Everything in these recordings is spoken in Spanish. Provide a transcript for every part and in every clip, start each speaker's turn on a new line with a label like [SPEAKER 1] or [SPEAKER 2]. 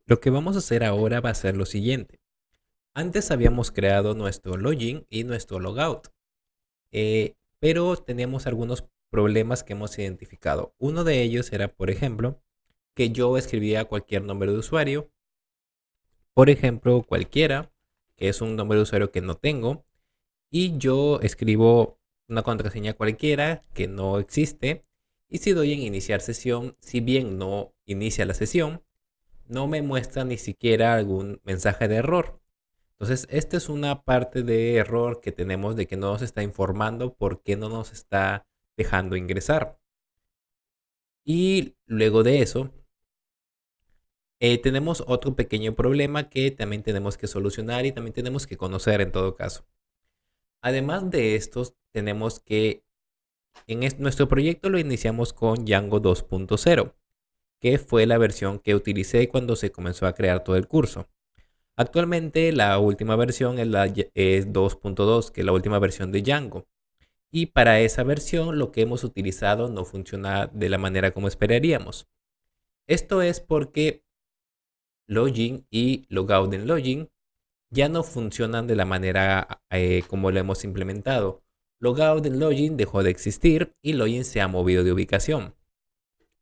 [SPEAKER 1] Lo que vamos a hacer ahora va a ser lo siguiente. Antes habíamos creado nuestro login y nuestro logout, pero teníamos algunos problemas que hemos identificado. Uno de ellos era, por ejemplo, que yo escribía cualquier nombre de usuario, por ejemplo, cualquiera, que es un nombre de usuario que no tengo, y yo escribo una contraseña cualquiera que no existe, y si doy en iniciar sesión, si bien no inicia la sesión, no me muestra ni siquiera algún mensaje de error. Entonces, esta es una parte de error que tenemos de que no nos está informando por qué no nos está dejando ingresar. Y luego de eso, tenemos otro pequeño problema que también tenemos que solucionar y también tenemos que conocer en todo caso. Además de estos, tenemos que nuestro proyecto lo iniciamos con Django 2.0, que fue la versión que utilicé cuando se comenzó a crear todo el curso. Actualmente la última versión es 2.2, que es la última versión de Django. Y para esa versión lo que hemos utilizado no funciona de la manera como esperaríamos. Esto es porque login y logout en login ya no funcionan de la manera como lo hemos implementado. Logout en login dejó de existir y login se ha movido de ubicación.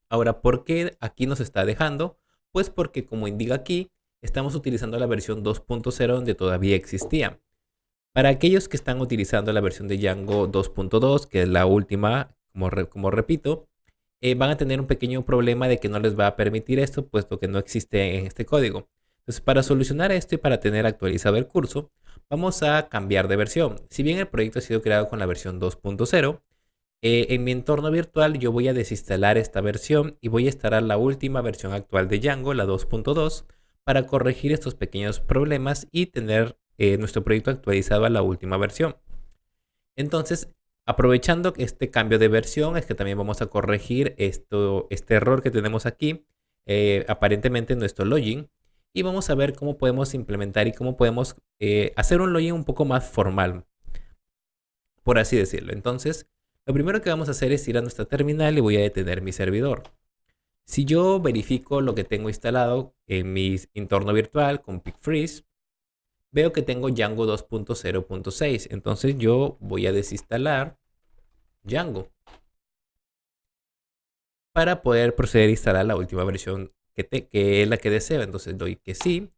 [SPEAKER 1] Ahora, ¿por qué aquí nos está dejando? Pues porque, como indica aquí, estamos utilizando la versión 2.0 donde todavía existía. Para aquellos que están utilizando la versión de Django 2.2, que es la última, como repito, van a tener un pequeño problema de que no les va a permitir esto, puesto que no existe en este código. Entonces, para solucionar esto y para tener actualizado el curso, vamos a cambiar de versión. Si bien el proyecto ha sido creado con la versión 2.0, en mi entorno virtual yo voy a desinstalar esta versión y voy a instalar la última versión actual de Django, la 2.2, para corregir estos pequeños problemas y tener nuestro proyecto actualizado a la última versión. Entonces, aprovechando este cambio de versión, es que también vamos a corregir este error que tenemos aquí, aparentemente en nuestro login, y vamos a ver cómo podemos implementar y cómo podemos hacer un login un poco más formal, por así decirlo. Entonces, lo primero que vamos a hacer es ir a nuestra terminal y voy a detener mi servidor. Si yo verifico lo que tengo instalado en mi entorno virtual con PickFreeze, veo que tengo Django 2.0.6. Entonces yo voy a desinstalar Django para poder proceder a instalar la última versión que es la que deseo. Entonces doy que sí.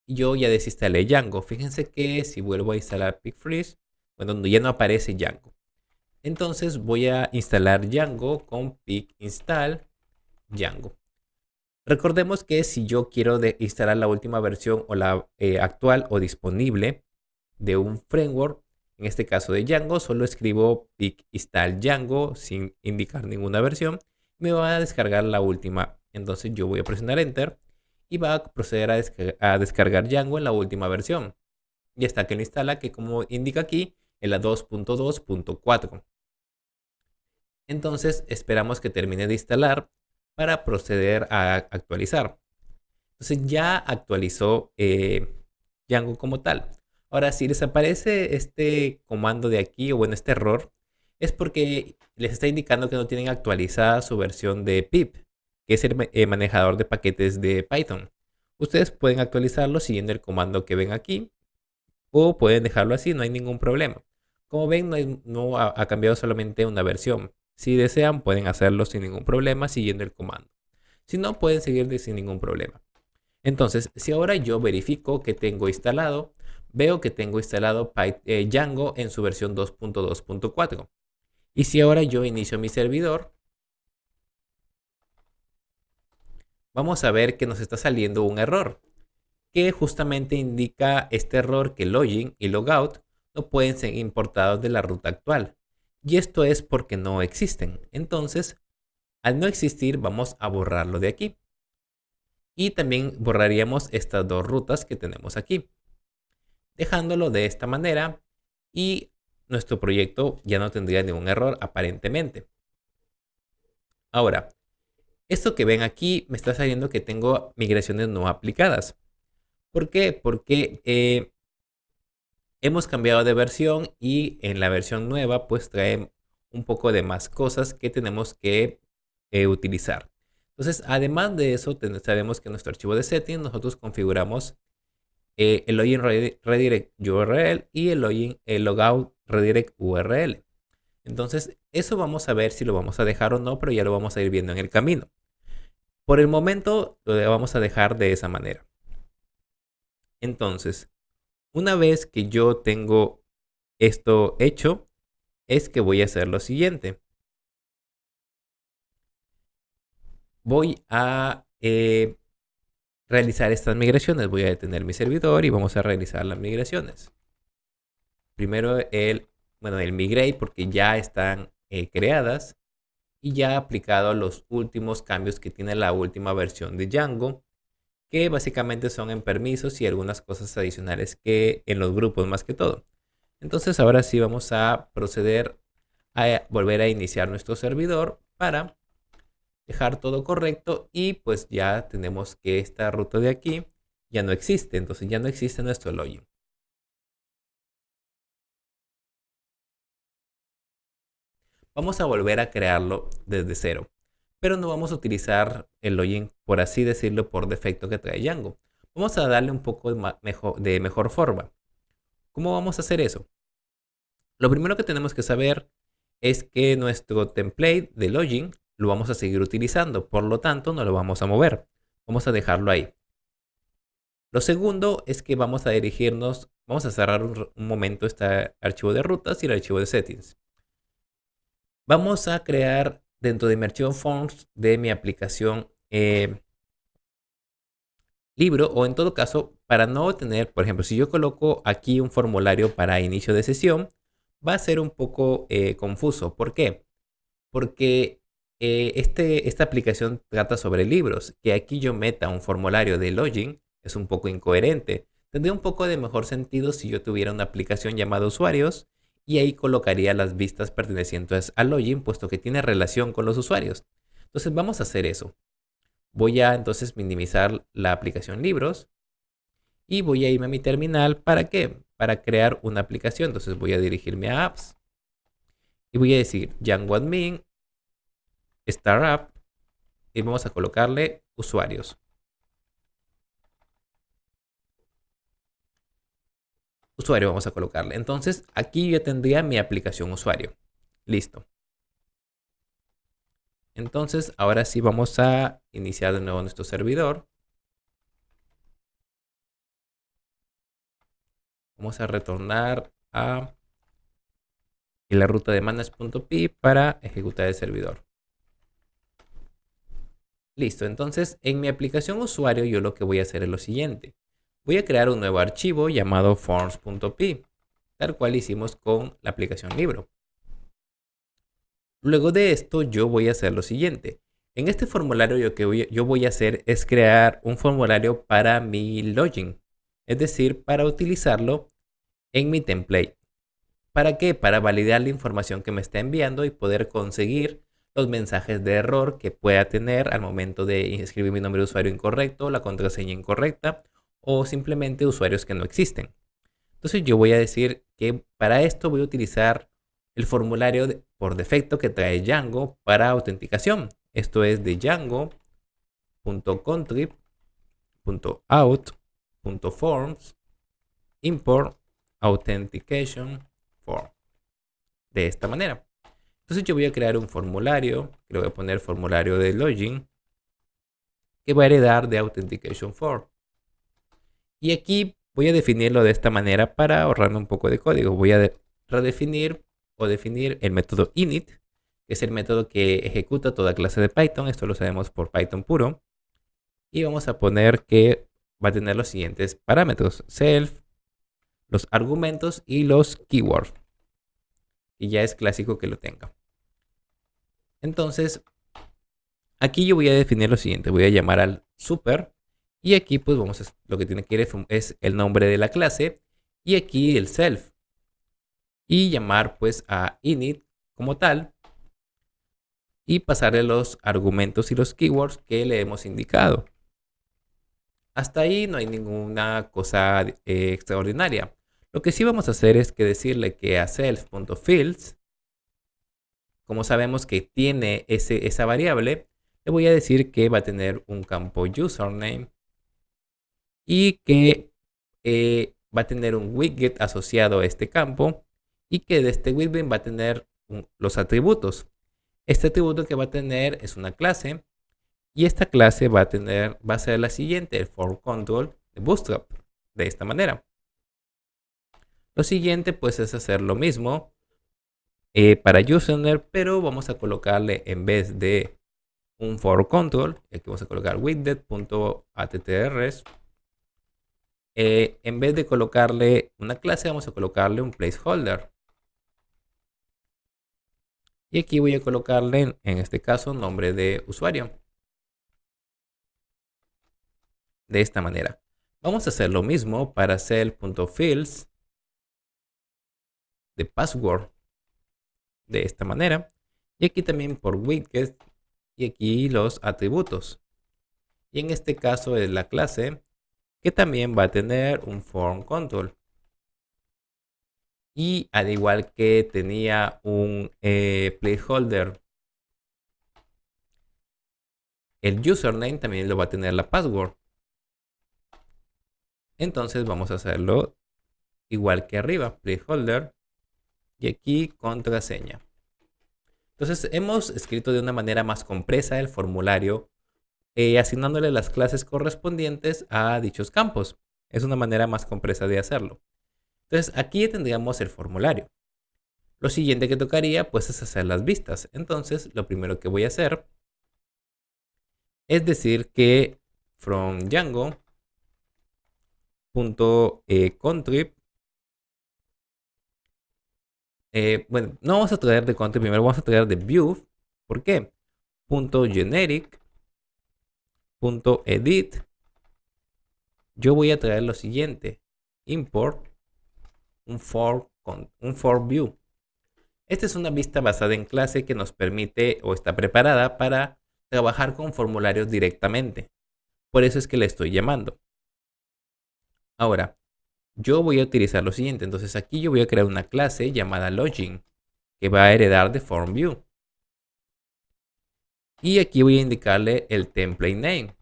[SPEAKER 1] Y yo ya desinstalé Django. Fíjense que si vuelvo a instalar PickFreeze, bueno, ya no aparece Django. Entonces voy a instalar Django con pip install Django. Recordemos que si yo quiero instalar la última versión o la actual o disponible de un framework, en este caso de Django, solo escribo pip install Django sin indicar ninguna versión. Me va a descargar la última. Entonces yo voy a presionar Enter y va a proceder a descargar Django en la última versión. Y hasta que lo instala, que como indica aquí, en la 2.2.4. Entonces esperamos que termine de instalar para proceder a actualizar. Entonces ya actualizó Django como tal. Ahora, si les aparece este comando de aquí, o bueno, este error, es porque les está indicando que no tienen actualizada su versión de pip, que es el manejador de paquetes de Python. Ustedes pueden actualizarlo siguiendo el comando que ven aquí, o pueden dejarlo así, no hay ningún problema. Como ven, no ha cambiado solamente una versión. Si desean, pueden hacerlo sin ningún problema siguiendo el comando. Si no, pueden seguir sin ningún problema. Entonces, si ahora yo verifico que tengo instalado, veo que tengo instalado Django en su versión 2.2.4. Y si ahora yo inicio mi servidor, vamos a ver que nos está saliendo un error, que justamente indica este error que login y logout no pueden ser importados de la ruta actual. Y esto es porque no existen. Entonces, al no existir, vamos a borrarlo de aquí. Y también borraríamos estas dos rutas que tenemos aquí, dejándolo de esta manera y nuestro proyecto ya no tendría ningún error aparentemente. Ahora, esto que ven aquí me está saliendo que tengo migraciones no aplicadas. ¿Por qué? Porque hemos cambiado de versión y en la versión nueva pues trae un poco de más cosas que tenemos que utilizar. Entonces, además de eso, sabemos que en nuestro archivo de settings nosotros configuramos el login redirect URL y el logout redirect URL. Entonces, eso vamos a ver si lo vamos a dejar o no, pero ya lo vamos a ir viendo en el camino. Por el momento lo vamos a dejar de esa manera. Entonces, una vez que yo tengo esto hecho, es que voy a hacer lo siguiente. Voy a realizar estas migraciones. Voy a detener mi servidor y vamos a realizar las migraciones. Primero el migrate porque ya están creadas y ya aplicado los últimos cambios que tiene la última versión de Django, que básicamente son en permisos y algunas cosas adicionales que en los grupos más que todo. Entonces ahora sí vamos a proceder a volver a iniciar nuestro servidor para dejar todo correcto y pues ya tenemos que esta ruta de aquí ya no existe, entonces ya no existe nuestro login. Vamos a volver a crearlo desde cero, pero no vamos a utilizar el login, por así decirlo, por defecto que trae Django. Vamos a darle un poco de mejor forma. ¿Cómo vamos a hacer eso? Lo primero que tenemos que saber es que nuestro template de login lo vamos a seguir utilizando, por lo tanto no lo vamos a mover. Vamos a dejarlo ahí. Lo segundo es que vamos a dirigirnos, vamos a cerrar un momento este archivo de rutas y el archivo de settings. Vamos a crear dentro de mi archivo forms de mi aplicación libro, o en todo caso, para no tener, por ejemplo, si yo coloco aquí un formulario para inicio de sesión, va a ser un poco confuso. ¿Por qué? Porque esta aplicación trata sobre libros. Que aquí yo meta un formulario de login es un poco incoherente. Tendría un poco de mejor sentido si yo tuviera una aplicación llamada usuarios y ahí colocaría las vistas pertenecientes al login, puesto que tiene relación con los usuarios. Entonces vamos a hacer eso. Voy a entonces minimizar la aplicación libros y voy a irme a mi terminal. ¿Para qué? Para crear una aplicación. Entonces voy a dirigirme a apps y voy a decir Django admin startup y vamos a colocarle usuarios. Usuario vamos a colocarle. Entonces aquí yo tendría mi aplicación usuario. Listo. Entonces ahora sí vamos a iniciar de nuevo nuestro servidor. Vamos a retornar a la ruta de manage.py para ejecutar el servidor. Listo, entonces en mi aplicación usuario yo lo que voy a hacer es lo siguiente. Voy a crear un nuevo archivo llamado forms.py, tal cual hicimos con la aplicación libro. Luego de esto yo voy a hacer lo siguiente. En este formulario yo voy a hacer es crear un formulario para mi login. Es decir, para utilizarlo en mi template. ¿Para qué? Para validar la información que me está enviando y poder conseguir los mensajes de error que pueda tener al momento de escribir mi nombre de usuario incorrecto, la contraseña incorrecta o simplemente usuarios que no existen. Entonces yo voy a decir que para esto voy a utilizar el formulario por defecto que trae Django para autenticación. Esto es de django.contrib.out.forms import authentication form. De esta manera. Entonces yo voy a crear un formulario, que le voy a poner formulario de login, que va a heredar de authentication form. Y aquí voy a definirlo de esta manera para ahorrarme un poco de código. Voy a redefinir o definir el método init, que es el método que ejecuta toda clase de Python. Esto lo sabemos por Python puro. Y vamos a poner que va a tener los siguientes parámetros: self, los argumentos y los keywords. Y ya es clásico que lo tenga. Entonces, aquí yo voy a definir lo siguiente. Voy a llamar al super. Y aquí pues lo que tiene que ir es el nombre de la clase. Y aquí el self. Y llamar pues a init como tal. Y pasarle los argumentos y los keywords que le hemos indicado. Hasta ahí no hay ninguna cosa extraordinaria. Lo que sí vamos a hacer es que decirle que a self.fields, como sabemos que tiene esa variable, le voy a decir que va a tener un campo username y que va a tener un widget asociado a este campo y que de este widget va a tener los atributos. Este atributo que va a tener es una clase y esta clase va a ser la siguiente, el form control de Bootstrap, de esta manera. Lo siguiente pues es hacer lo mismo para username, pero vamos a colocarle en vez de un for control, aquí vamos a colocar widget.attrs. En vez de colocarle una clase, vamos a colocarle un placeholder. Y aquí voy a colocarle, en este caso, nombre de usuario. De esta manera. Vamos a hacer lo mismo para cell.fields de password. De esta manera. Y aquí también por widget. Y aquí los atributos. Y en este caso es la clase que también va a tener un form control. Y al igual que tenía un placeholder, el username también lo va a tener la password. Entonces vamos a hacerlo igual que arriba, placeholder y aquí contraseña. Entonces hemos escrito de una manera más compresa el formulario, asignándole las clases correspondientes a dichos campos. Es una manera más compresa de hacerlo. Entonces aquí tendríamos el formulario. Lo siguiente que tocaría pues es hacer las vistas. Entonces lo primero que voy a hacer es decir que from Django.contrib, bueno, no vamos a traer de contrib primero, vamos a traer de view. ¿Por qué? .generic.edit. Yo voy a traer lo siguiente: import un for view. Esta es una vista basada en clase que nos permite o está preparada para trabajar con formularios directamente. Por eso es que le estoy llamando. Ahora, yo voy a utilizar lo siguiente. Entonces aquí yo voy a crear una clase llamada login que va a heredar de form view. Y aquí voy a indicarle el template name,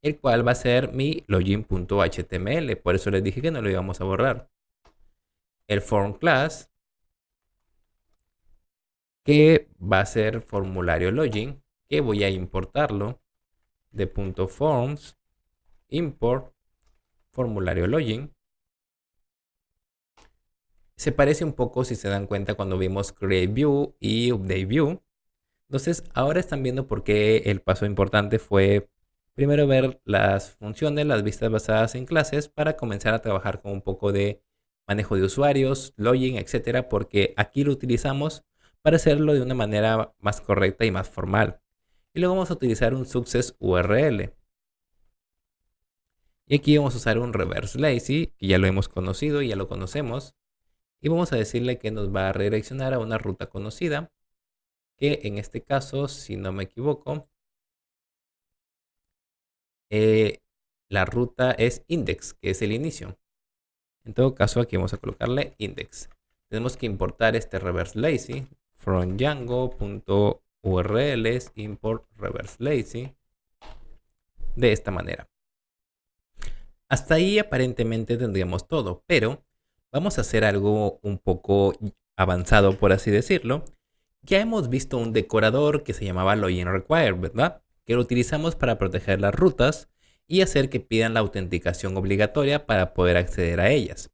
[SPEAKER 1] el cual va a ser mi login.html. Por eso les dije que no lo íbamos a borrar. El form class, que va a ser formulario login, que voy a importarlo de .forms import formulario login. Se parece un poco, si se dan cuenta, cuando vimos create view y update view. Entonces ahora están viendo por qué el paso importante fue primero ver las funciones, las vistas basadas en clases, para comenzar a trabajar con un poco de manejo de usuarios, login, etcétera, porque aquí lo utilizamos para hacerlo de una manera más correcta y más formal. Y luego vamos a utilizar un success URL. Y aquí vamos a usar un reverse lazy, que ya lo hemos conocido y ya lo conocemos. Y vamos a decirle que nos va a redireccionar a una ruta conocida, que en este caso, si no me equivoco, la ruta es index, que es el inicio. En todo caso, aquí vamos a colocarle index. Tenemos que importar este reverse lazy from django.urls import reverse lazy de esta manera. Hasta ahí aparentemente tendríamos todo, pero vamos a hacer algo un poco avanzado, por así decirlo. Ya hemos visto un decorador que se llamaba login required, ¿verdad? Que lo utilizamos para proteger las rutas y hacer que pidan la autenticación obligatoria para poder acceder a ellas.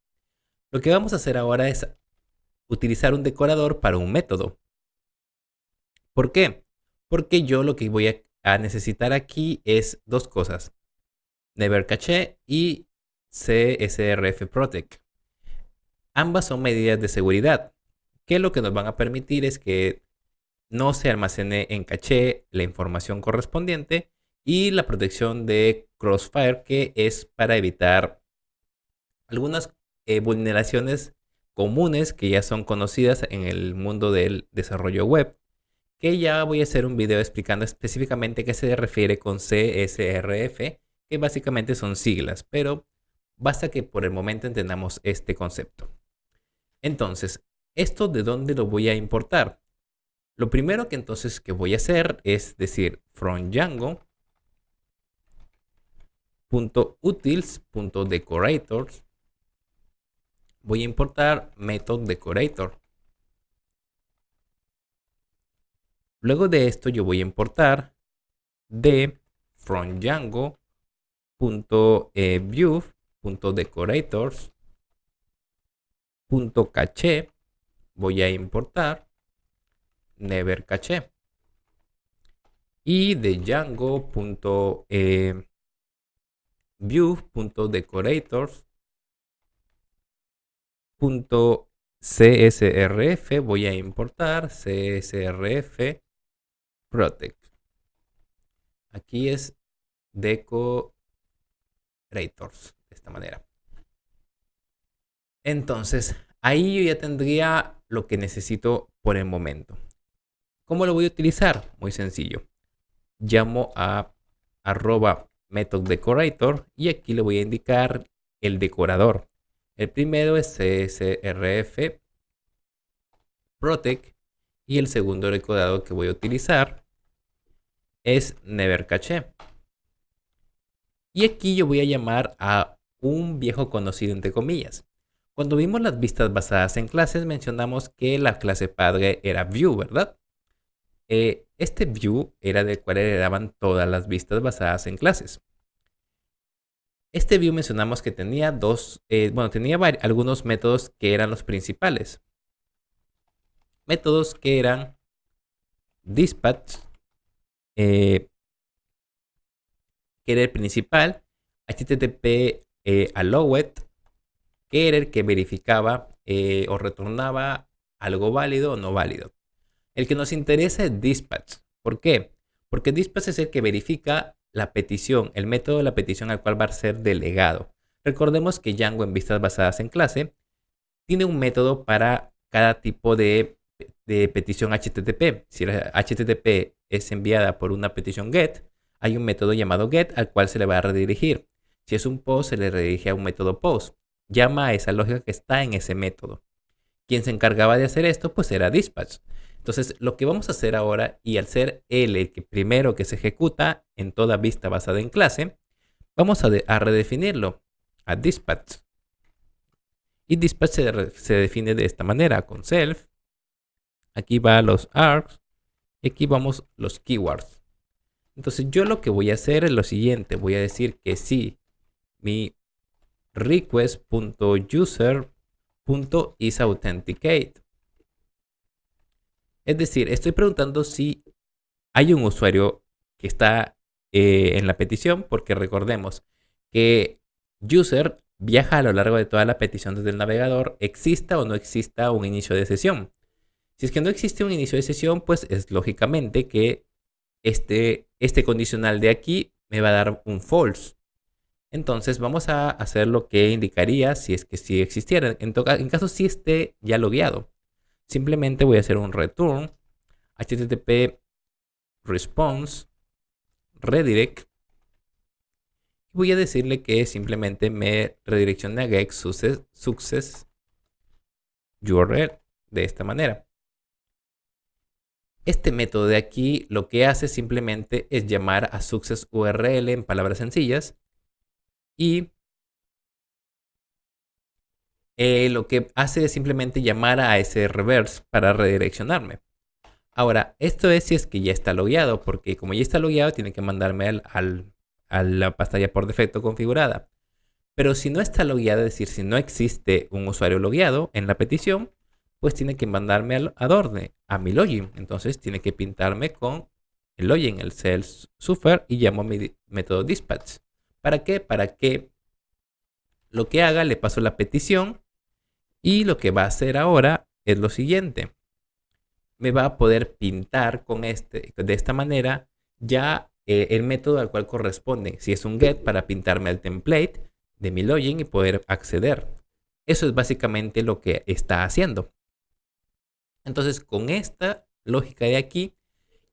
[SPEAKER 1] Lo que vamos a hacer ahora es utilizar un decorador para un método. ¿Por qué? Porque yo lo que voy a necesitar aquí es dos cosas: Never Cache y CSRF Protect. Ambas son medidas de seguridad que lo que nos van a permitir es que no se almacene en caché la información correspondiente, y la protección de Crossfire, que es para evitar algunas vulneraciones comunes que ya son conocidas en el mundo del desarrollo web, que ya voy a hacer un video explicando específicamente qué se refiere con CSRF, que básicamente son siglas, pero basta que por el momento entendamos este concepto. Entonces, ¿esto de dónde lo voy a importar? Lo primero que entonces que voy a hacer es decir from Django.utils.decorators. Voy a importar method decorator. Luego de esto yo voy a importar de from Django.view.decorators.cache. Voy a importar never cache. Y de Django.view.decorators.csrf voy a importar csrf protect. Aquí es decorators, de esta manera. Entonces, ahí yo ya tendría lo que necesito por el momento. ¿Cómo lo voy a utilizar? Muy sencillo. Llamo a @methodDecorator y aquí le voy a indicar el decorador. El primero es csrf protect y el segundo decorador que voy a utilizar es nevercache. Y aquí yo voy a llamar a un viejo conocido entre comillas. Cuando vimos las vistas basadas en clases mencionamos que la clase padre era view, ¿verdad? Este view era del cual heredaban todas las vistas basadas en clases. Este view mencionamos que tenía tenía algunos métodos que eran los principales. Métodos que eran dispatch, que era el principal, http allowed, que era el que verificaba o retornaba algo válido o no válido. El que nos interesa es dispatch. ¿Por qué? Porque dispatch es el que verifica la petición, el método de la petición al cual va a ser delegado. Recordemos que Django en vistas basadas en clase tiene un método para cada tipo de petición HTTP. Si la HTTP es enviada por una petición GET, hay un método llamado GET al cual se le va a redirigir. Si es un POST, se le redirige a un método POST. Llama a esa lógica que está en ese método. Quien se encargaba de hacer esto, pues era dispatch. Entonces, lo que vamos a hacer ahora, y al ser él el que primero que se ejecuta en toda vista basada en clase, vamos a redefinirlo a dispatch. Y dispatch se define de esta manera, con self. Aquí va los args. Y aquí vamos los keywords. Entonces, yo lo que voy a hacer es lo siguiente. Voy a decir que si mi request.user.isAuthenticated. Es decir, estoy preguntando si hay un usuario que está en la petición, porque recordemos que user viaja a lo largo de toda la petición desde el navegador, exista o no exista un inicio de sesión. Si es que no existe un inicio de sesión, pues es lógicamente que este condicional de aquí me va a dar un false. Entonces vamos a hacer lo que indicaría si es que sí existiera. En caso sí esté ya logueado. Simplemente voy a hacer un return http response redirect. Y voy a decirle que simplemente me redireccione a get success URL de esta manera. Este método de aquí lo que hace simplemente es llamar a success URL en palabras sencillas. Y lo que hace es simplemente llamar a ese reverse para redireccionarme. Ahora, esto es si es que ya está logueado, porque como ya está logueado, tiene que mandarme a la pantalla por defecto configurada. Pero si no está logueado, es decir, si no existe un usuario logueado en la petición, pues tiene que mandarme a mi login. Entonces tiene que pintarme con el login, el self-suffer, y llamo a mi método dispatch. ¿Para qué? Para que lo que haga, le paso la petición y lo que va a hacer ahora es lo siguiente. Me va a poder pintar de esta manera ya el método al cual corresponde. Si es un get, para pintarme el template de mi login y poder acceder. Eso es básicamente lo que está haciendo. Entonces, con esta lógica de aquí,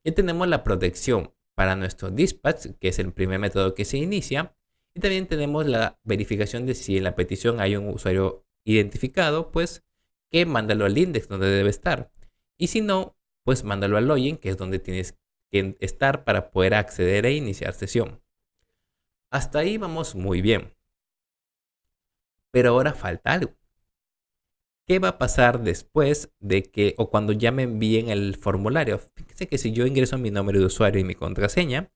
[SPEAKER 1] ya tenemos la protección para nuestro dispatch, que es el primer método que se inicia, Y también tenemos la verificación de si en la petición hay un usuario identificado, pues que mándalo al index donde debe estar. Y si no, pues mándalo al login, que es donde tienes que estar para poder acceder e iniciar sesión. Hasta ahí vamos muy bien. Pero ahora falta algo. ¿Qué va a pasar después de que o cuando ya me envíen el formulario? Fíjense que si yo ingreso mi nombre de usuario y mi contraseña,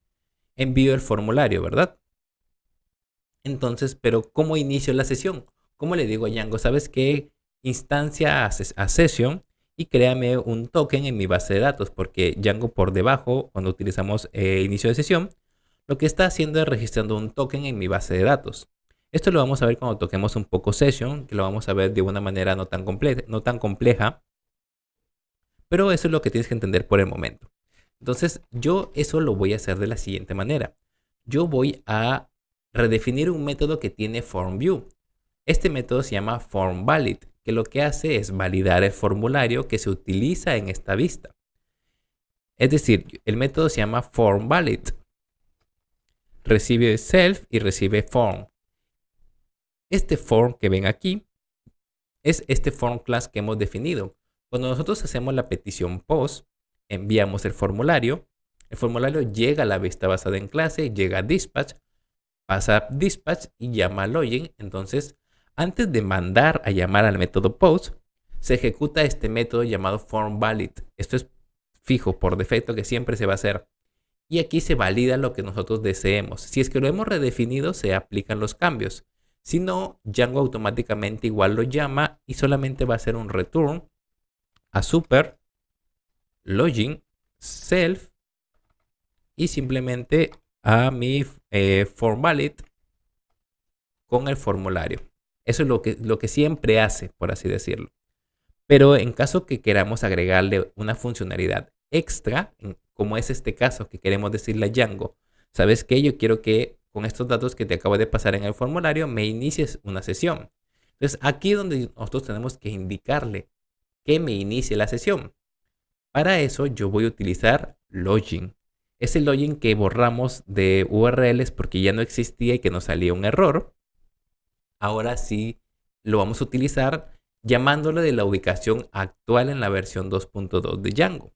[SPEAKER 1] envío el formulario, ¿verdad? Entonces, pero ¿cómo inicio la sesión? ¿Cómo le digo a Django? ¿Sabes qué? Instancia a session y créame un token en mi base de datos, porque Django por debajo, cuando utilizamos inicio de sesión, lo que está haciendo es registrando un token en mi base de datos. Esto lo vamos a ver cuando toquemos un poco session, que lo vamos a ver de una manera no tan compleja, pero eso es lo que tienes que entender por el momento. Entonces, yo eso lo voy a hacer de la siguiente manera. Yo voy a redefinir un método que tiene FormView. Este método se llama FormValid, que lo que hace es validar el formulario que se utiliza en esta vista. Es decir, el método se llama FormValid. Recibe self y recibe form. Este form que ven aquí es este form class que hemos definido. Cuando nosotros hacemos la petición post, enviamos el formulario llega a la vista basada en clase, llega a dispatch, pasa a dispatch y llama a login. Entonces, antes de mandar a llamar al método post, se ejecuta este método llamado formValid. Esto es fijo por defecto que siempre se va a hacer. Y aquí se valida lo que nosotros deseemos. Si es que lo hemos redefinido, se aplican los cambios. Si no, Django automáticamente igual lo llama y solamente va a hacer un return a super login self y simplemente a mi formValid con el formulario. Eso es lo que siempre hace, por así decirlo. Pero en caso que queramos agregarle una funcionalidad extra, como es este caso que queremos decirle a Django, ¿sabes qué? Yo quiero que con estos datos que te acabo de pasar en el formulario me inicies una sesión. Entonces aquí es donde nosotros tenemos que indicarle que me inicie la sesión. Para eso yo voy a utilizar login. Es el login que borramos de URLs porque ya no existía y que nos salía un error. Ahora sí lo vamos a utilizar llamándolo de la ubicación actual en la versión 2.2 de Django.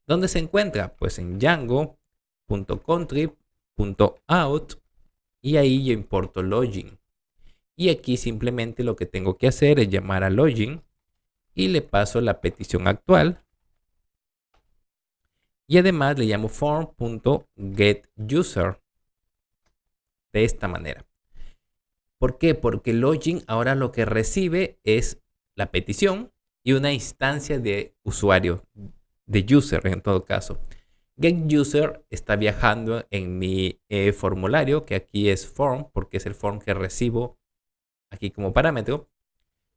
[SPEAKER 1] ¿Dónde se encuentra? Pues en django.contrib.out y ahí yo importo login. Y aquí simplemente lo que tengo que hacer es llamar a login y le paso la petición actual. Y además le llamo form.getUser de esta manera. ¿Por qué? Porque login ahora lo que recibe es la petición y una instancia de usuario, de user en todo caso. GetUser está viajando en mi formulario, que aquí es form, porque es el form que recibo aquí como parámetro.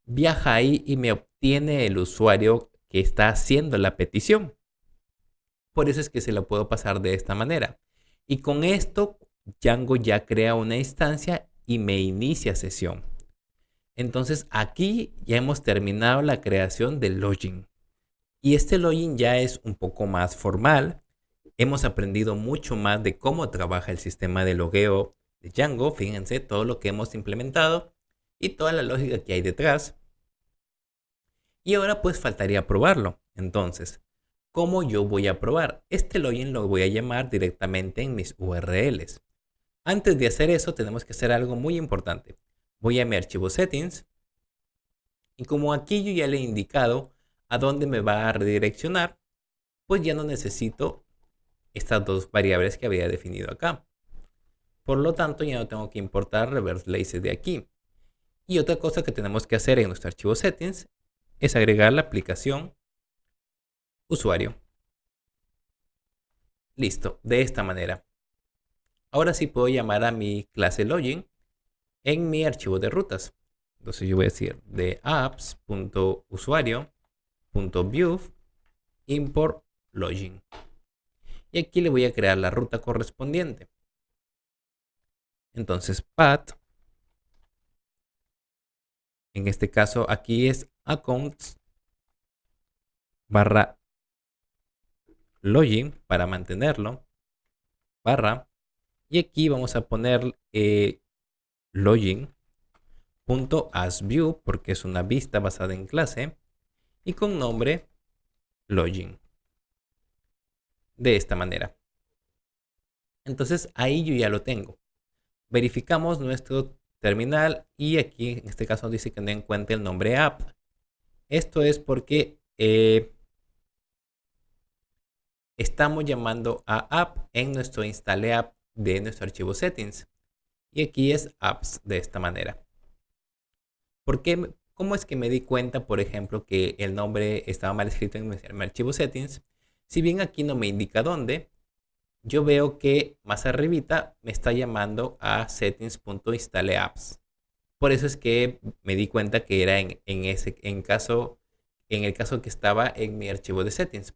[SPEAKER 1] Viaja ahí y me obtiene el usuario que está haciendo la petición. Por eso es que se lo puedo pasar de esta manera. Y con esto, Django ya crea una instancia y me inicia sesión. Entonces aquí ya hemos terminado la creación del login. Y este login ya es un poco más formal. Hemos aprendido mucho más de cómo trabaja el sistema de logueo de Django. Fíjense todo lo que hemos implementado y toda la lógica que hay detrás. Y ahora pues faltaría probarlo. Entonces, ¿cómo yo voy a probar? Este login lo voy a llamar directamente en mis URLs. Antes de hacer eso, tenemos que hacer algo muy importante. Voy a mi archivo settings y como aquí yo ya le he indicado a dónde me va a redireccionar, pues ya no necesito estas dos variables que había definido acá. Por lo tanto, ya no tengo que importar reverse laces de aquí. Y otra cosa que tenemos que hacer en nuestro archivo settings es agregar la aplicación usuario. Listo, de esta manera. Ahora sí puedo llamar a mi clase login en mi archivo de rutas. Entonces yo voy a decir de apps.usuario.view import login. Y aquí le voy a crear la ruta correspondiente. Entonces path, en este caso aquí es accounts barra login para mantenerlo, barra, y aquí vamos a poner login.asView porque es una vista basada en clase y con nombre login. De esta manera. Entonces ahí yo ya lo tengo. Verificamos nuestro terminal y aquí en este caso dice que no encuentra el nombre app. Esto es porque estamos llamando a app en nuestro instale app de nuestro archivo settings. Y aquí es apps de esta manera. ¿Cómo es que me di cuenta, por ejemplo, que el nombre estaba mal escrito en mi archivo settings? Si bien aquí no me indica dónde, yo veo que más arribita me está llamando a settings.installApps. Por eso es que me di cuenta que era en el caso que estaba en mi archivo de settings.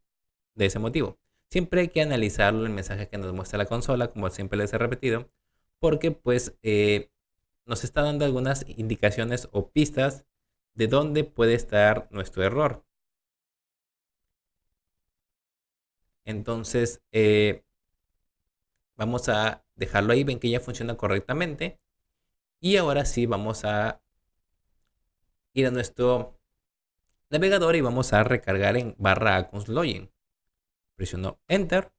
[SPEAKER 1] De ese motivo. Siempre hay que analizarlo el mensaje que nos muestra la consola, como siempre les he repetido, porque pues nos está dando algunas indicaciones o pistas de dónde puede estar nuestro error. Entonces, vamos a dejarlo ahí, ven que ya funciona correctamente. Y ahora sí vamos a ir a nuestro navegador y vamos a recargar en /accounts-login. Presiono Enter.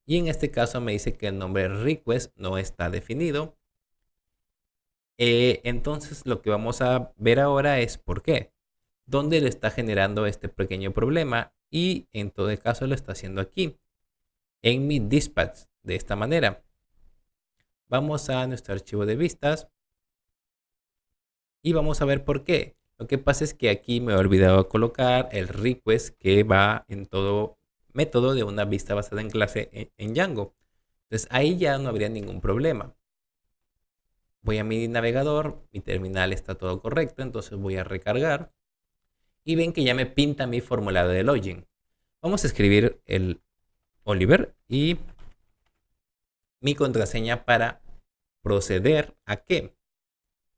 [SPEAKER 1] Y en este caso me dice que el nombre request no está definido. Entonces lo que vamos a ver ahora es por qué. ¿Dónde le está generando este pequeño problema? Y en todo caso lo está haciendo aquí. En mi dispatch. De esta manera. Vamos a nuestro archivo de vistas. Y vamos a ver por qué. Lo que pasa es que aquí me he olvidado colocar el request que va en todo método de una vista basada en clase en Django. Entonces ahí ya no habría ningún problema. Voy a mi navegador, mi terminal está todo correcto, entonces voy a recargar. Y ven que ya me pinta mi formulario de login. Vamos a escribir el Oliver y mi contraseña para proceder a ¿qué?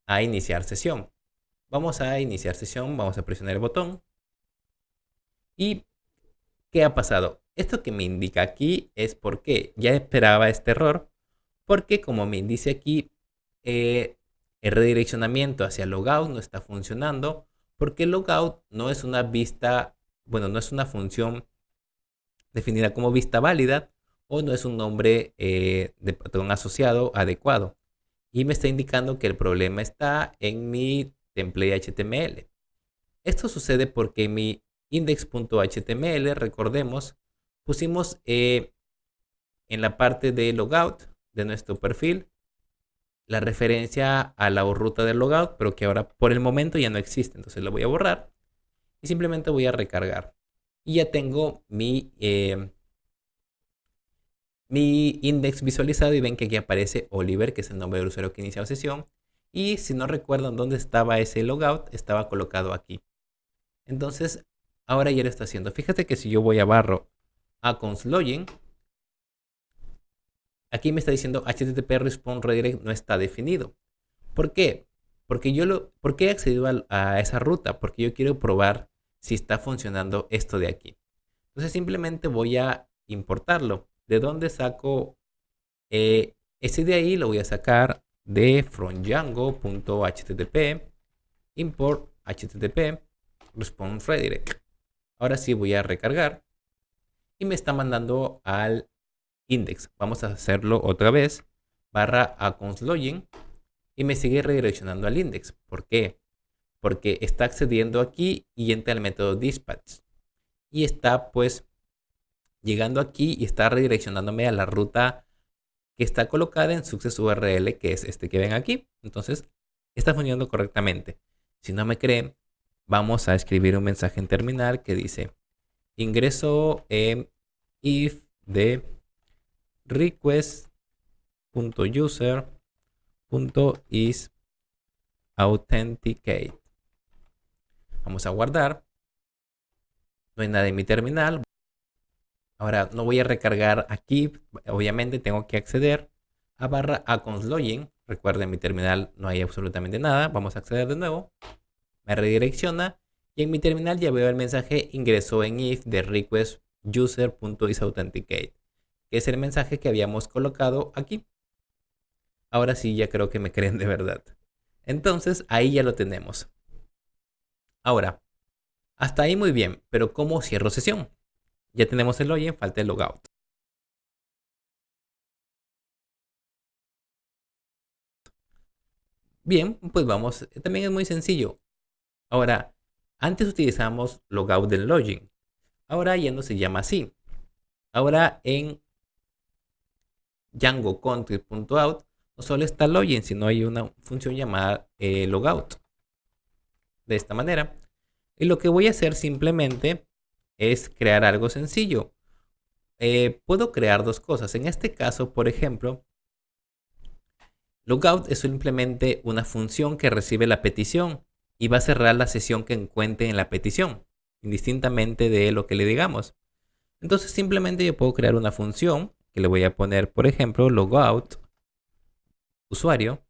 [SPEAKER 1] A iniciar sesión. Vamos a iniciar sesión, vamos a presionar el botón. ¿Y qué ha pasado? Esto que me indica aquí es porque ya esperaba este error, porque como me dice aquí, el redireccionamiento hacia logout no está funcionando, porque logout no es una vista, bueno, no es una función definida como vista válida o no es un nombre de patrón asociado adecuado. Y me está indicando que el problema está en mi template HTML. Esto sucede porque en mi index.html, recordemos, pusimos en la parte de logout de nuestro perfil la referencia a la ruta del logout, pero que ahora por el momento ya no existe. Entonces lo voy a borrar y simplemente voy a recargar. Y ya tengo mi index visualizado y ven que aquí aparece Oliver, que es el nombre del usuario que inició sesión. Y si no recuerdan dónde estaba ese logout, estaba colocado aquí. Entonces, ahora ya lo está haciendo. Fíjate que si yo voy a accounts login, aquí me está diciendo HTTP response redirect no está definido. ¿Por qué? Porque ¿por qué he accedido a esa ruta? Porque yo quiero probar si está funcionando esto de aquí. Entonces simplemente voy a importarlo. ¿De dónde saco ese de ahí? Lo voy a sacar de from django.http import http response redirect. Ahora sí voy a recargar y me está mandando al index. Vamos a hacerlo otra vez. /accounts login y me sigue redireccionando al index. ¿Por qué? Porque está accediendo aquí y entra al método dispatch. Y está pues llegando aquí y está redireccionándome a la ruta que está colocada en success URL, que es este que ven aquí. Entonces, está funcionando correctamente. Si no me creen, vamos a escribir un mensaje en terminal que dice ingreso en if de request.user.isAuthenticated. Vamos a guardar. No hay nada en mi terminal. Ahora no voy a recargar aquí. Obviamente tengo que acceder a /accounts login. Recuerden, en mi terminal no hay absolutamente nada. Vamos a acceder de nuevo. Me redirecciona. Y en mi terminal ya veo el mensaje ingresó en if de request user.isAuthenticated, que es el mensaje que habíamos colocado aquí. Ahora sí ya creo que me creen de verdad. Entonces ahí ya lo tenemos. Ahora, hasta ahí muy bien, pero ¿cómo cierro sesión? Ya tenemos el login, falta el logout. Bien, pues vamos, también es muy sencillo. Ahora, antes utilizamos logout del login. Ahora ya no se llama así. Ahora en Django Country.out no solo está login, sino hay una función llamada logout. De esta manera. Y lo que voy a hacer simplemente es crear algo sencillo. Puedo crear dos cosas. En este caso, por ejemplo, logout es simplemente una función que recibe la petición y va a cerrar la sesión que encuentre en la petición, indistintamente de lo que le digamos. Entonces simplemente yo puedo crear una función que le voy a poner, por ejemplo, logout usuario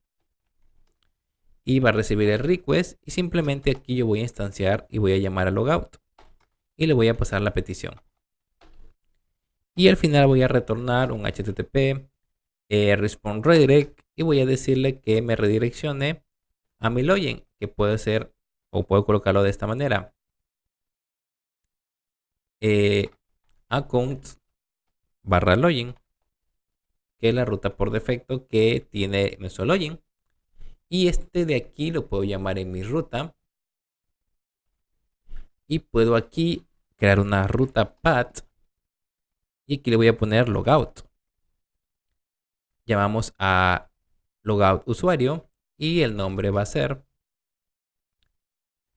[SPEAKER 1] y va a recibir el request y simplemente aquí yo voy a instanciar y voy a llamar a logout y le voy a pasar la petición. Y al final voy a retornar un HTTP response redirect y voy a decirle que me redireccione a mi login, que puede ser, o puedo colocarlo de esta manera, account barra login, que es la ruta por defecto que tiene nuestro login. Y este de aquí lo puedo llamar en mi ruta y puedo aquí crear una ruta path y aquí le voy a poner logout. Llamamos a logout usuario y el nombre va a ser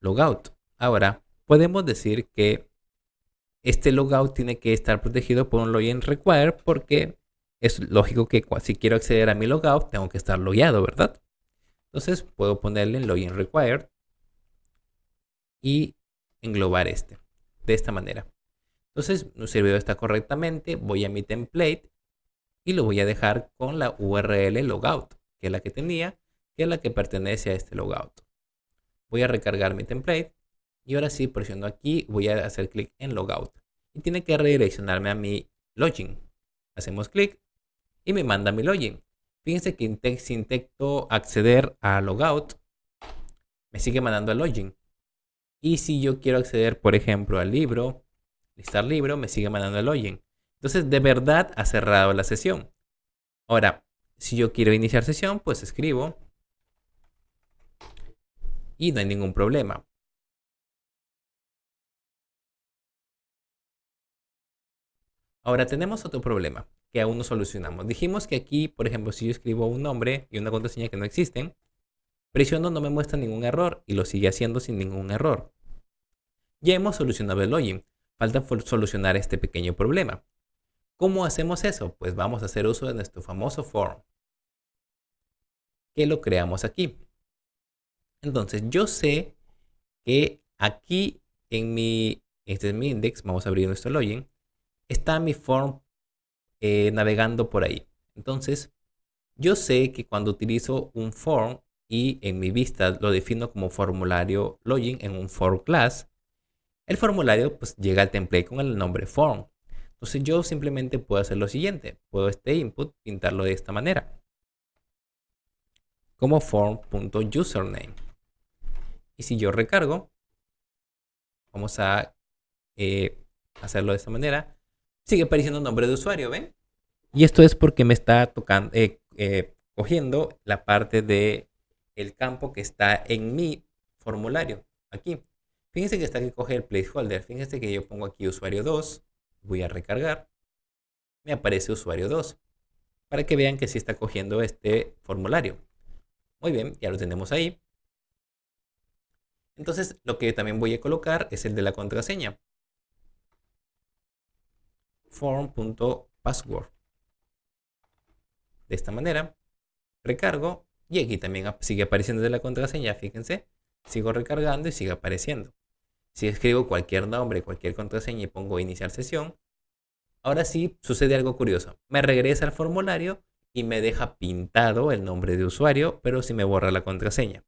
[SPEAKER 1] logout. Ahora, podemos decir que este logout tiene que estar protegido por un login require porque es lógico que si quiero acceder a mi logout tengo que estar logueado, ¿verdad? Entonces puedo ponerle login required y englobar este de esta manera. Entonces, mi servidor está correctamente, voy a mi template y lo voy a dejar con la URL logout, que es la que tenía, que es la que pertenece a este logout. Voy a recargar mi template y ahora sí presiono aquí, voy a hacer clic en logout y tiene que redireccionarme a mi login. Hacemos clic y me manda mi login. Fíjense que si intento acceder a logout, me sigue mandando al login. Y si yo quiero acceder, por ejemplo, al libro, listar libro, me sigue mandando el login. Entonces, de verdad ha cerrado la sesión. Ahora, si yo quiero iniciar sesión, pues escribo y no hay ningún problema. Ahora tenemos otro problema que aún no solucionamos. Dijimos que aquí, por ejemplo, si yo escribo un nombre y una contraseña que no existen, presiono no me muestra ningún error y lo sigue haciendo sin ningún error. Ya hemos solucionado el login. Falta solucionar este pequeño problema. ¿Cómo hacemos eso? Pues vamos a hacer uso de nuestro famoso form, que lo creamos aquí. Entonces yo sé que aquí este es mi index, vamos a abrir nuestro login, está mi form navegando por ahí. Entonces yo sé que cuando utilizo un form y en mi vista lo defino como formulario login en un form class, el formulario pues llega al template con el nombre form. Entonces yo simplemente puedo hacer lo siguiente, puedo este input pintarlo de esta manera, como form.username. Y si yo recargo, vamos a hacerlo de esta manera, sigue apareciendo nombre de usuario, ¿ven? Y esto es porque me está tocando, cogiendo la parte de el campo que está en mi formulario, aquí. Fíjense que está que coge el placeholder. Fíjense que yo pongo aquí usuario 2, voy a recargar, me aparece usuario 2, para que vean que sí está cogiendo este formulario. Muy bien, ya lo tenemos ahí. Entonces, lo que también voy a colocar es el de la contraseña. Form.password. De esta manera, recargo y aquí también sigue apareciendo de la contraseña, fíjense. Sigo recargando y sigue apareciendo. Si escribo cualquier nombre, cualquier contraseña y pongo iniciar sesión, ahora sí sucede algo curioso. Me regresa al formulario y me deja pintado el nombre de usuario, pero sí me borra la contraseña.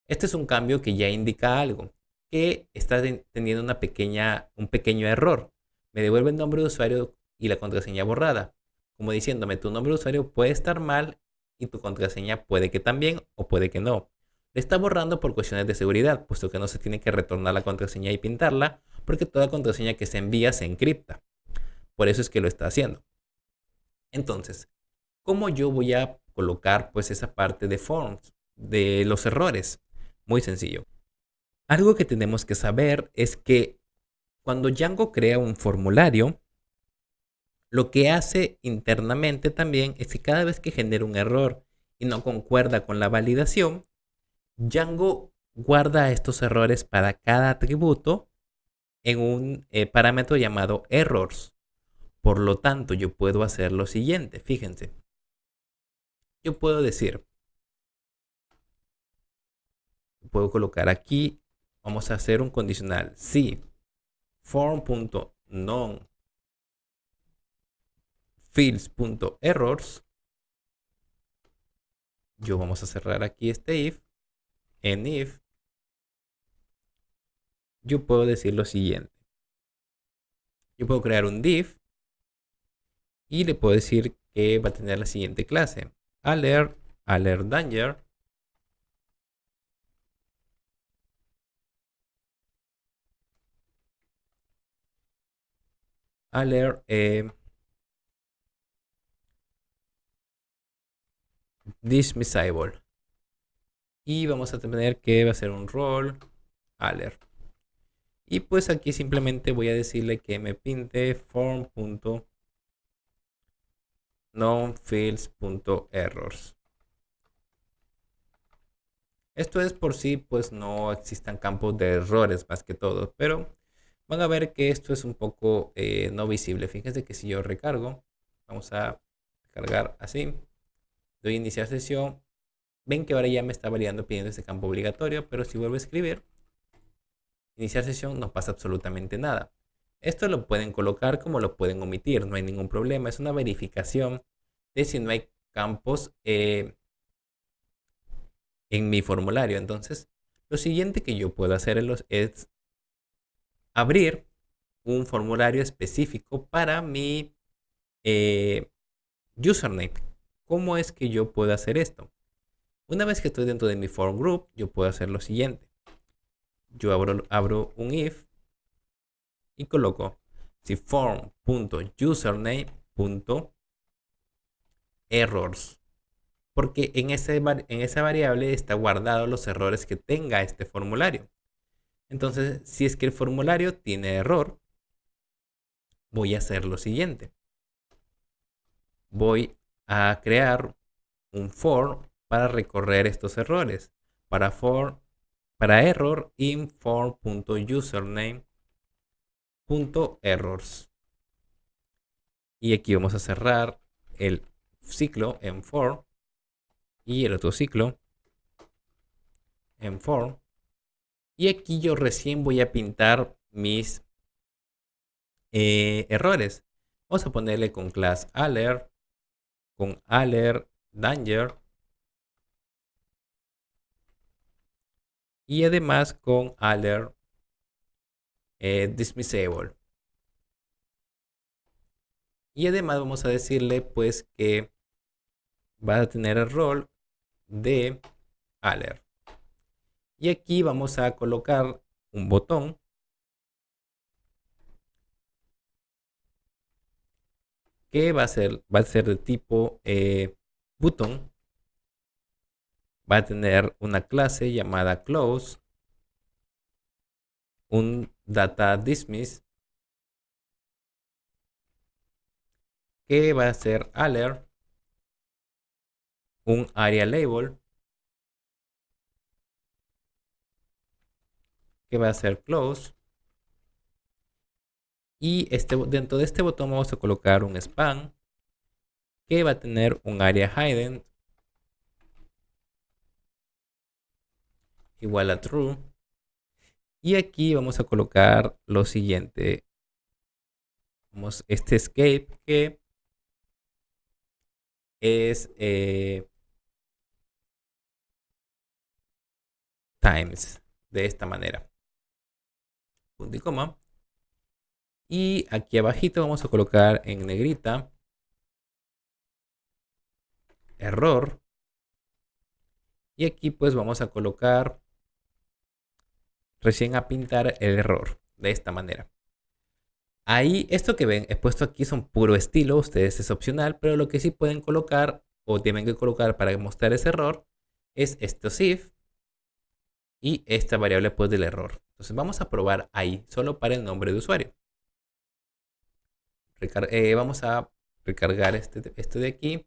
[SPEAKER 1] Este es un cambio que ya indica algo, que está teniendo un pequeño error. Me devuelve el nombre de usuario y la contraseña borrada, como diciéndome tu nombre de usuario puede estar mal y tu contraseña puede que también o puede que no. Le está borrando por cuestiones de seguridad, puesto que no se tiene que retornar la contraseña y pintarla, porque toda contraseña que se envía se encripta. Por eso es que lo está haciendo. Entonces, ¿cómo yo voy a colocar pues esa parte de forms, de los errores? Muy sencillo. Algo que tenemos que saber es que cuando Django crea un formulario, lo que hace internamente también es que cada vez que genera un error y no concuerda con la validación, Django guarda estos errores para cada atributo en un parámetro llamado errors. Por lo tanto, yo puedo hacer lo siguiente. Fíjense. Yo puedo decir, puedo colocar aquí, vamos a hacer un condicional. Si form.nonFields.errors, yo vamos a cerrar aquí este if. En if, yo puedo decir lo siguiente. Yo puedo crear un div y le puedo decir que va a tener la siguiente clase. Alert, alert danger. Alert dismissible. Y vamos a tener que va a ser un role alert. Y pues aquí simplemente voy a decirle que me pinte form.nonfields.errors. Esto es por si pues no existan campos de errores más que todo, pero van a ver que esto es un poco no visible. Fíjense que si yo recargo, vamos a cargar así, doy iniciar sesión, ven que ahora ya me está variando pidiendo ese campo obligatorio, pero si vuelvo a escribir, iniciar sesión, no pasa absolutamente nada. Esto lo pueden colocar como lo pueden omitir, no hay ningún problema. Es una verificación de si no hay campos en mi formulario. Entonces, lo siguiente que yo puedo hacer es abrir un formulario específico para mi username. ¿Cómo es que yo puedo hacer esto? Una vez que estoy dentro de mi form group, yo puedo hacer lo siguiente. Yo abro un if y coloco si form.username.errors, porque en esa variable está guardado los errores que tenga este formulario. Entonces, si es que el formulario tiene error, voy a hacer lo siguiente. Voy a crear un for para recorrer estos errores. Para error in form.username.errors. Y aquí vamos a cerrar el ciclo en for y el otro ciclo en for. Y aquí yo recién voy a pintar mis errores. Vamos a ponerle con class alert, con alert danger y además con alert dismissible. Y además vamos a decirle pues que va a tener el rol de alert. Y aquí vamos a colocar un botón que va a ser de tipo button. Va a tener una clase llamada close, un data dismiss que va a ser alert, un area label que va a ser close, y dentro de este botón vamos a colocar un span que va a tener un area hidden igual a true, y aquí vamos a colocar lo siguiente. Este escape que es times, de esta manera, punto y coma. Y aquí abajito vamos a colocar en negrita error Y aquí pues vamos a colocar recién a pintar el error de esta manera. Ahí, esto que ven, he puesto aquí son puro estilo, ustedes es opcional, pero lo que sí pueden colocar o tienen que colocar para mostrar ese error es estos if y esta variable pues del error. Entonces vamos a probar ahí, solo para el nombre de usuario. Vamos a recargar esto de aquí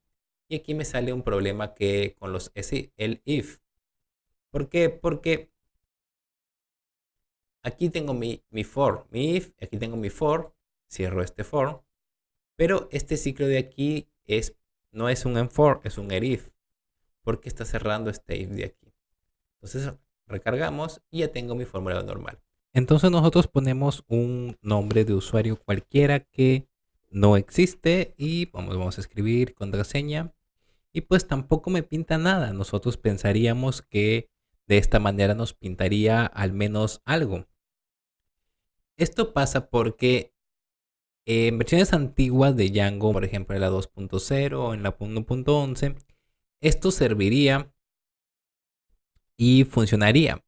[SPEAKER 1] y aquí me sale un problema que con los el if. ¿Por qué? Porque aquí tengo mi for, mi if, aquí tengo mi for, cierro este for, pero este ciclo de aquí no es un for, es un if, porque está cerrando este if de aquí. Entonces recargamos y ya tengo mi formulario normal. Entonces nosotros ponemos un nombre de usuario cualquiera que no existe y vamos a escribir contraseña y pues tampoco me pinta nada. Nosotros pensaríamos que de esta manera nos pintaría al menos algo. Esto pasa porque en versiones antiguas de Django, por ejemplo en la 2.0 o en la 1.11, esto serviría y funcionaría.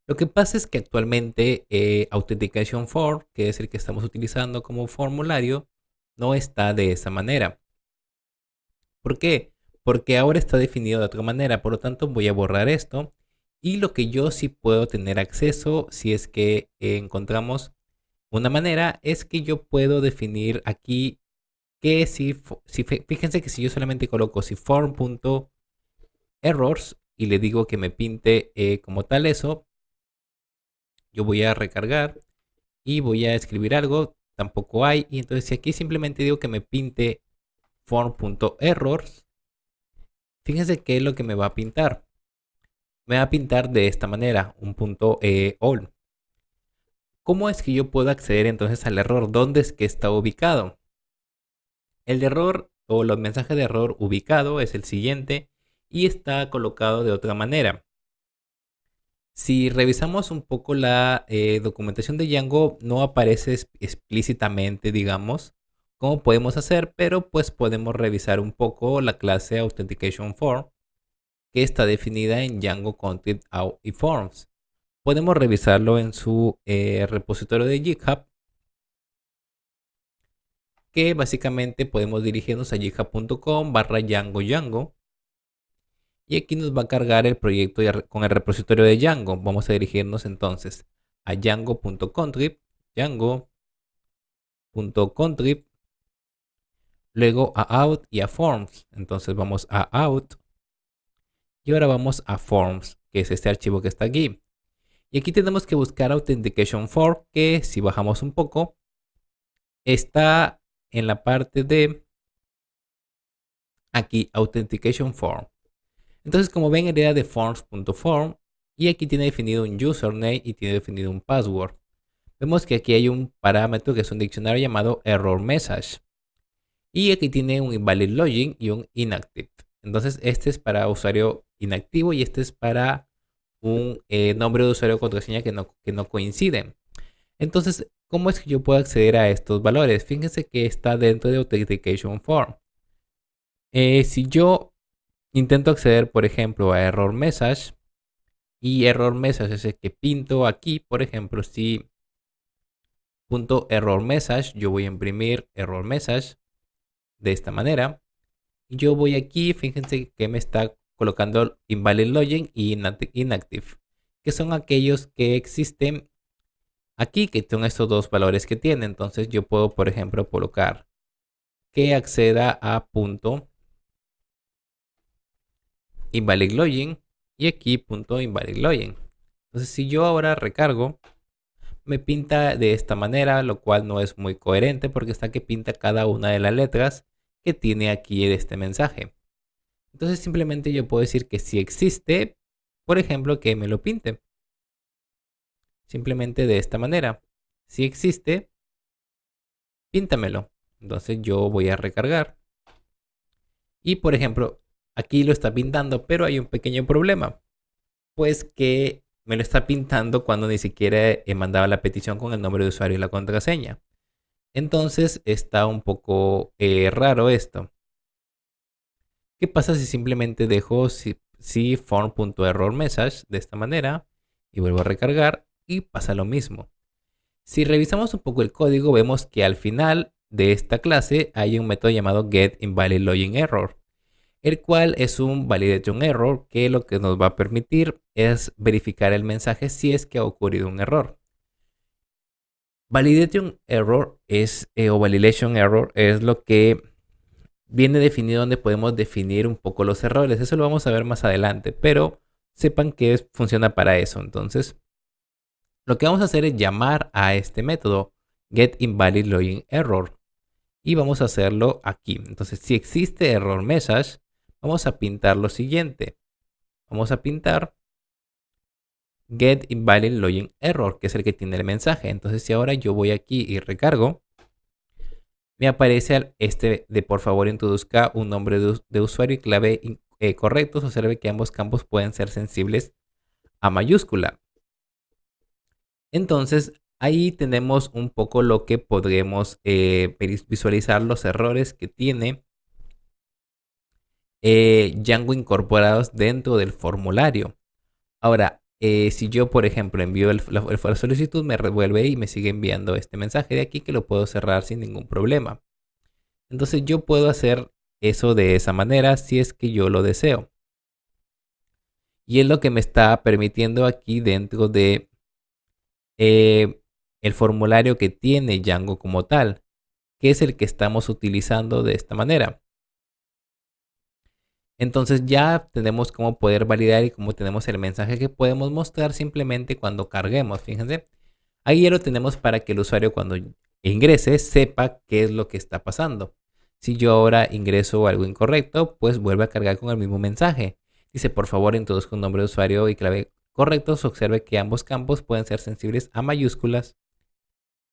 [SPEAKER 1] Lo que pasa es que actualmente Authentication for, que es el que estamos utilizando como formulario, no está de esa manera. ¿Por qué? Porque ahora está definido de otra manera, por lo tanto voy a borrar esto. Y lo que yo sí puedo tener acceso, si es que encontramos una manera, es que yo puedo definir aquí que fíjense que si yo solamente coloco si form.errors y le digo que me pinte como tal eso, yo voy a recargar y voy a escribir algo, tampoco hay, y entonces si aquí simplemente digo que me pinte form.errors, fíjense qué es lo que me va a pintar. Me va a pintar de esta manera, un punto all. ¿Cómo es que yo puedo acceder entonces al error? ¿Dónde es que está ubicado? El error o los mensajes de error ubicado es el siguiente y está colocado de otra manera. Si revisamos un poco la documentación de Django, no aparece explícitamente, digamos, cómo podemos hacer, pero pues podemos revisar un poco la clase Authentication Form, que está definida en Django Content y Forms. Podemos revisarlo en su repositorio de GitHub, que básicamente podemos dirigirnos a github.com/Django. Y aquí nos va a cargar el proyecto con el repositorio de Django. Vamos a dirigirnos entonces a django.contrib, django.contrib, luego a out y a forms. Entonces vamos a out y ahora vamos a forms, que es este archivo que está aquí. Y aquí tenemos que buscar authentication form, que si bajamos un poco, está en la parte de aquí, authentication form. Entonces, como ven, hereda de forms.form y aquí tiene definido un username y tiene definido un password. Vemos que aquí hay un parámetro que es un diccionario llamado error message. Y aquí tiene un invalid login y un inactive. Entonces, este es para usuario inactivo y este es para un nombre de usuario o contraseña que no coinciden. Entonces, ¿cómo es que yo puedo acceder a estos valores? Fíjense que está dentro de Authentication Form. Si yo intento acceder, por ejemplo, a error message y error message es el que pinto aquí, por ejemplo, si punto error message, yo voy a imprimir error message de esta manera. Yo voy aquí, fíjense que me está colocando invalid login y inactive, que son aquellos que existen aquí, que son estos dos valores que tiene. Entonces yo puedo, por ejemplo, colocar que acceda a punto invalid login y aquí punto invalid login. Entonces si yo ahora recargo, me pinta de esta manera, lo cual no es muy coherente porque está que pinta cada una de las letras que tiene aquí de este mensaje. Entonces simplemente yo puedo decir que si existe, por ejemplo, que me lo pinte. Simplemente de esta manera. Si existe, píntamelo. Entonces yo voy a recargar. Y por ejemplo, aquí lo está pintando, pero hay un pequeño problema. Pues que me lo está pintando cuando ni siquiera he mandado la petición con el nombre de usuario y la contraseña. Entonces está un poco raro esto. ¿Qué pasa si simplemente dejo si form.errorMessage de esta manera y vuelvo a recargar y pasa lo mismo. Si revisamos un poco el código, vemos que al final de esta clase hay un método llamado getInvalidLoginError, el cual es un validation error que lo que nos va a permitir es verificar el mensaje si es que ha ocurrido un error. Validation error o validation error es lo que viene definido donde podemos definir un poco los errores. Eso lo vamos a ver más adelante, pero sepan que funciona para eso. Entonces, lo que vamos a hacer es llamar a este método getInvalidLoginError y vamos a hacerlo aquí. Entonces, si existe error message, vamos a pintar lo siguiente. Vamos a pintar getInvalidLoginError, que es el que tiene el mensaje. Entonces, si ahora yo voy aquí y recargo, me aparece este de por favor introduzca un nombre de usuario y clave correctos. Observe que ambos campos pueden ser sensibles a mayúscula. Entonces, ahí tenemos un poco lo que podremos visualizar los errores que tiene Django incorporados dentro del formulario. Ahora, si yo, por ejemplo, envío la solicitud, me revuelve y me sigue enviando este mensaje de aquí que lo puedo cerrar sin ningún problema. Entonces yo puedo hacer eso de esa manera si es que yo lo deseo. Y es lo que me está permitiendo aquí dentro de el formulario que tiene Django como tal, que es el que estamos utilizando de esta manera. Entonces ya tenemos cómo poder validar y cómo tenemos el mensaje que podemos mostrar simplemente cuando carguemos. Fíjense, ahí ya lo tenemos para que el usuario cuando ingrese sepa qué es lo que está pasando. Si yo ahora ingreso algo incorrecto, pues vuelve a cargar con el mismo mensaje. Dice, por favor, introduzca un nombre de usuario y clave correctos. Observe que ambos campos pueden ser sensibles a mayúsculas.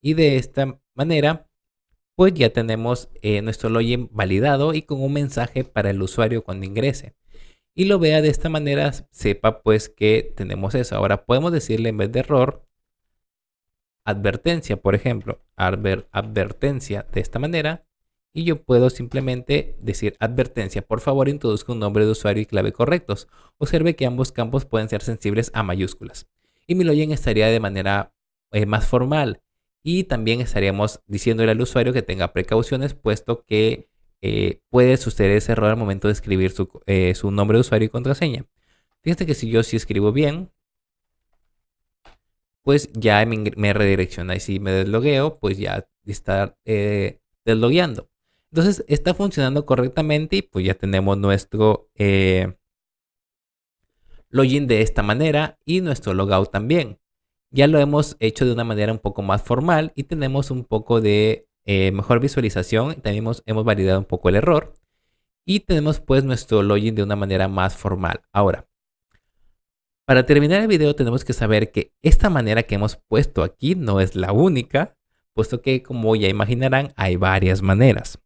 [SPEAKER 1] Y de esta manera, pues ya tenemos nuestro login validado y con un mensaje para el usuario cuando ingrese. Y lo vea de esta manera, sepa pues que tenemos eso. Ahora podemos decirle en vez de error, advertencia, por ejemplo, advertencia de esta manera. Y yo puedo simplemente decir advertencia, por favor introduzca un nombre de usuario y clave correctos. Observe que ambos campos pueden ser sensibles a mayúsculas. Y mi login estaría de manera más formal. Y también estaríamos diciéndole al usuario que tenga precauciones, puesto que puede suceder ese error al momento de escribir su nombre de usuario y contraseña. Fíjate que si yo sí escribo bien, pues ya me redirecciona. Y si me deslogueo, pues ya está deslogueando. Entonces está funcionando correctamente y pues ya tenemos nuestro login de esta manera y nuestro logout también. Ya lo hemos hecho de una manera un poco más formal y tenemos un poco de mejor visualización. También hemos validado un poco el error y tenemos pues nuestro login de una manera más formal. Ahora, para terminar el video tenemos que saber que esta manera que hemos puesto aquí no es la única, puesto que como ya imaginarán hay varias maneras.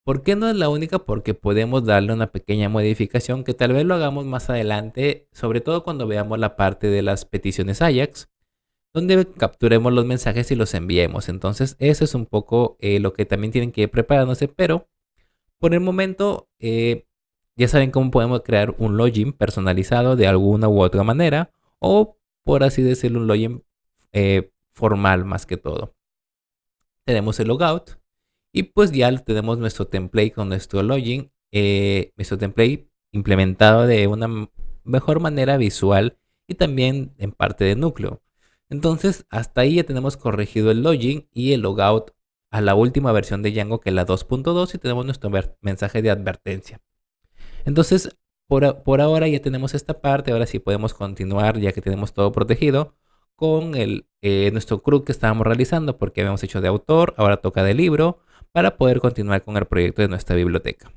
[SPEAKER 1] ¿Por qué no es la única? Porque podemos darle una pequeña modificación que tal vez lo hagamos más adelante, sobre todo cuando veamos la parte de las peticiones Ajax, donde capturemos los mensajes y los enviemos. Entonces eso es un poco lo que también tienen que ir preparándose, pero por el momento ya saben cómo podemos crear un login personalizado de alguna u otra manera, o por así decirlo, un login formal más que todo. Tenemos el logout. Y pues ya tenemos nuestro template con nuestro login, nuestro template implementado de una mejor manera visual y también en parte de núcleo. Entonces hasta ahí ya tenemos corregido el login y el logout a la última versión de Django que es la 2.2 y tenemos nuestro mensaje de advertencia. Entonces por ahora ya tenemos esta parte, ahora sí podemos continuar ya que tenemos todo protegido con nuestro CRUD que estábamos realizando porque habíamos hecho de autor, ahora toca de libro, para poder continuar con el proyecto de nuestra biblioteca.